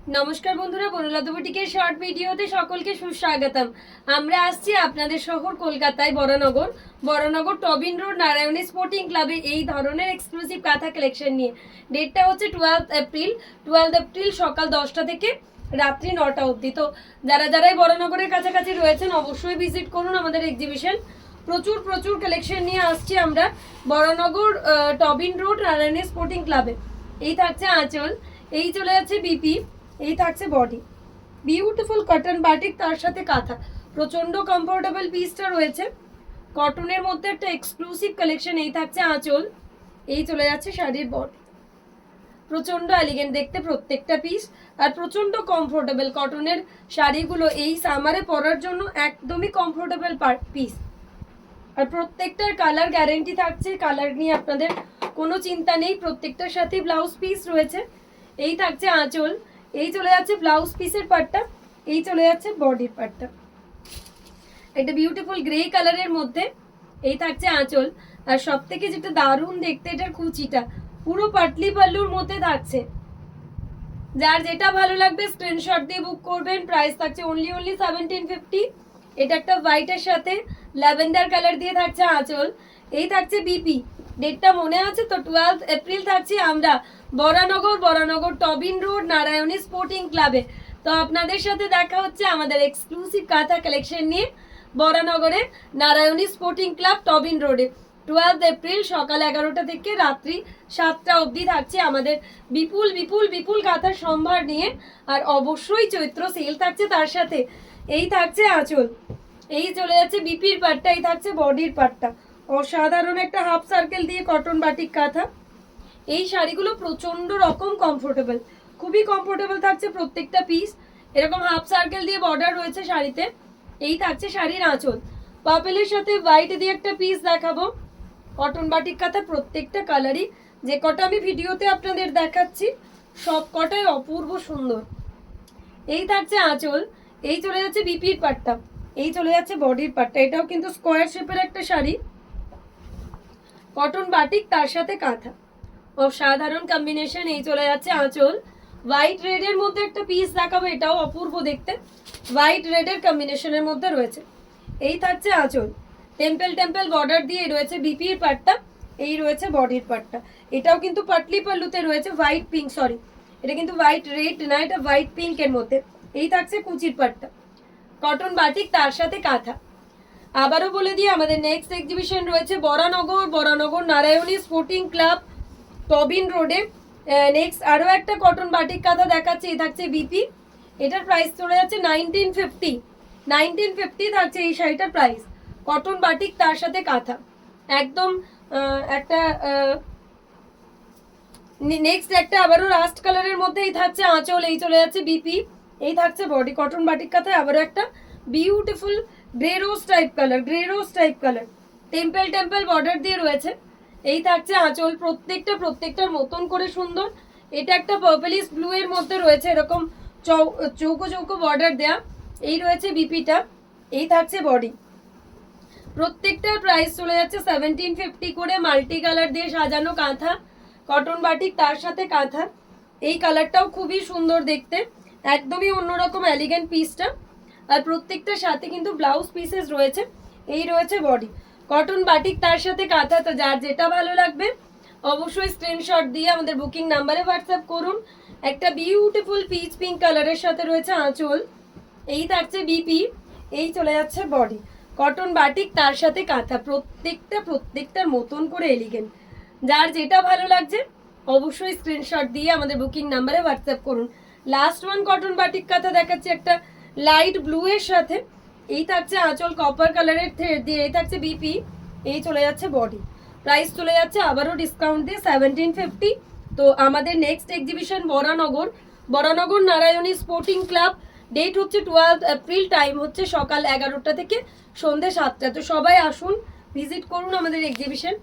নমস্কার বন্ধুরা, বনলতা বুটিকের শর্ট ভিডিওতে সকলকে সুস্বাগতম। আমরা আসছি আপনাদের শহর কলকাতায় Baranagar Tobin road Narayani sporting ক্লাবে এই ধরনের এক্সক্লুসিভ কাঁথা কালেকশন নিয়ে। ডেটটা হচ্ছে 12 এপ্রিল সকাল 10টা থেকে রাত্রি 9টা অবধি। তো যারাই বরানগরের কাছাকাছি রয়েছেন অবশ্যই ভিজিট করুন আমাদের এক্সিবিশন। প্রচুর কালেকশন নিয়ে আসছি আমরা Baranagar Tobin road Narayani sporting ক্লাবে। এই থাকছে আঁচল, এই চলে যাচ্ছে বিপি, এই থাকছে বডি। বিউটিফুল কটন বাটিক, তার সাথে কাঁথা, প্রচন্ড কমফোর্টেবল পিসটা রয়েছে কটনের মধ্যে, একটা এক্সক্লুসিভ কালেকশন। এই থাকছে আঁচল, এই চলে যাচ্ছে শাড়ির বডি। প্রচন্ড এলিগেন্ট দেখতে প্রত্যেকটা পিস, আর প্রচন্ড কমফোর্টেবল কটনের শাড়িগুলো এই সামারে পরার জন্য একদমই কমফোর্টেবল পিস। আর প্রত্যেকটার কালার গ্যারেন্টি থাকছে, কালার নিয়ে আপনাদের কোনো চিন্তা নেই। প্রত্যেকটার সাথে ব্লাউজ পিস রয়েছে। এই থাকছে আঁচল, এই চলে যাচ্ছে ব্লাউজ পিসের পার্টটা, এই চলে যাচ্ছে বডির পার্টটা। একটা বিউটিফুল গ্রে কালারের মধ্যে এই থাকছে আঁচল। আর সব থেকে যেটা দারুণ দেখতে, এটার কুচিটা পুরো পাটলি পাল্লুর মধ্যে থাকছে। যার যেটা ভালো লাগবে স্ক্রিনশট দিয়ে বুক করবেন। প্রাইস থাকছে অনলি 1750। এটা একটা হোয়াইটের সাথে ল্যাভেন্ডার কালার দিয়ে থাকছে আঁচল। এই থাকছে বিপি, ডেটটা মনে আছে তো? 12 এপ্রিল থাকছি আমরা Baranagar Tobin road Narayani sporting ক্লাবে। তো আপনাদের সাথে দেখা হচ্ছে আমাদের এক্সক্লুসিভ কাঁথা কালেকশন নিয়ে বরানগরে নারায়ণী স্পোর্টিং ক্লাব টবিন রোডে। 12 এপ্রিল সকাল 11টা থেকে রাত্রি 7টা অবধি থাকছে আমাদের বিপুল কাঁথার সম্ভার নিয়ে। আর অবশ্যই চৈত্র সেল থাকছে তার সাথে। এই থাকছে আঁচল, এই চলে যাচ্ছে বিপির পাটটা, এই থাকছে বডির পাটটা। অসাধারণ একটা হাফ সার্কেল দিয়ে কটন বাটিক কাঁথা। এই শাড়িগুলো প্রচন্ড রকম কমফোর্টেবল, খুবই কমফোর্টেবল থাকছে প্রত্যেকটা পিস। এরকম হাফ সার্কেল দিয়ে বর্ডার রয়েছে শাড়িতে। এই থাকছে শাড়ির আঁচল। পার্পেলের সাথে হোয়াইট দিয়ে একটা পিস দেখাবো। কটন বাটিক কাঁথা, প্রত্যেকটা কালারই যে কটা আমি ভিডিওতে আপনাদের দেখাচ্ছি সব কটাই অপূর্ব সুন্দর। এই থাকছে আঁচল, এই চলে যাচ্ছে বিপির পাটটা, এই চলে যাচ্ছে বডির পাটটা। এটাও কিন্তু স্কোয়ার শেপের একটা শাড়ি, কটন বাটিক তার সাথে কাঁথা, অসাধারণ কম্বিনেশন। এই চলে যাচ্ছে আঁচল। হোয়াইট রেডের মধ্যে একটা পিস দেখাবো, এটাও অপূর্ব দেখতে, হোয়াইট রেডের কম্বিনেশনের মধ্যে রয়েছে। এই থাকছে আঁচল, টেম্পল বর্ডার দিয়ে রয়েছে বিপির পাটটা, এই রয়েছে বডির পাটটা। এটাও কিন্তু পাটলি পাল্লুতে রয়েছে হোয়াইট পিঙ্ক, সরি এটা কিন্তু হোয়াইট রেড না, এটা হোয়াইট পিঙ্কের মধ্যে। এই থাকছে কুচির পাটটা, কটন বাটিক তার সাথে কাঁথা। আবারও বলে দিই আমাদের নেক্সট এক্সিবিশন রয়েছে Baranagar Narayani sporting club Tobin রোডে। নেক্সট আরও একটা কটন বাটিক কাঁথা দেখাচ্ছে, এই থাকছে বিপি। এটার প্রাইস চলে যাচ্ছে 1950 থাকছে এই শাড়িটার প্রাইস। কটন বাটিক তার সাথে কাঁথা, একদম একটা নেক্সট একটা আবারও রাস্ট কালারের মধ্যে এই থাকছে আঁচল, এই চলে যাচ্ছে বিপি। এই থাকছে বডি, কটন বাটিক কাঁথায় আবারও একটা বিউটিফুল গ্রে রোজ টাইপ কালার, টেম্পল বর্ডার দিয়ে রয়েছে। এই থাকছে আঁচল, প্রত্যেকটার মতন করে সুন্দর। এটা একটা পার্পলিশ ব্লু এর মধ্যে রয়েছে, এরকম চৌকো বর্ডার দেয়া। এই রয়েছে বিপিটা, এই থাকছে বডি। প্রত্যেকটার প্রাইস চলে যাচ্ছে 1750 করে। মাল্টি কালার দিয়ে সাজানো কাঁথা, কটন বাটিক তার সাথে কাঁথা। এই কালারটাও খুবই সুন্দর দেখতে, একদমই অন্যরকম এলিগেন্ট পিসটা। আর প্রত্যেকটার সাথে কিন্তু ব্লাউজ পিসেস রয়েছে। এই রয়েছে বডি, কটন বাটিক তার সাথে কাঁথা। তো যার যেটা ভালো লাগবে অবশ্যই স্ক্রিনশট দিয়ে আমাদের বুকিং নাম্বারে হোয়াটসঅ্যাপ করুন। একটা বিউটিফুল পিচ পিঙ্ক কালারের সাথে রয়েছে আঁচল, এই থাকছে বিপি, এই চলে যাচ্ছে বডি, কটন বাটিক তার সাথে কাঁথা। প্রত্যেকটার মতন করে এলিগেন্ট। যার যেটা ভালো লাগছে অবশ্যই স্ক্রিনশট দিয়ে আমাদের বুকিং নাম্বারে হোয়াটসঅ্যাপ করুন। লাস্ট ওয়ান কটন বাটিক কাঁথা দেখাচ্ছি একটা লাইট ব্লু এর সাথে। এই থাকছে আঁচল কপার কালারের থ্রেড দিয়ে, এই থাকছে বিপি, এই চলে যাচ্ছে বডি। প্রাইস চলে যাচ্ছে আবারও ডিসকাউন্ট দিয়ে 1750। তো আমাদের next exhibition Baranagar Narayani sporting club. Date হচ্ছে 12 এপ্রিল, টাইম হচ্ছে সকাল 11টা থেকে সন্ধ্যে 7টা। তো সবাই আসুন, ভিজিট করুন আমাদের এক্সিবিশন।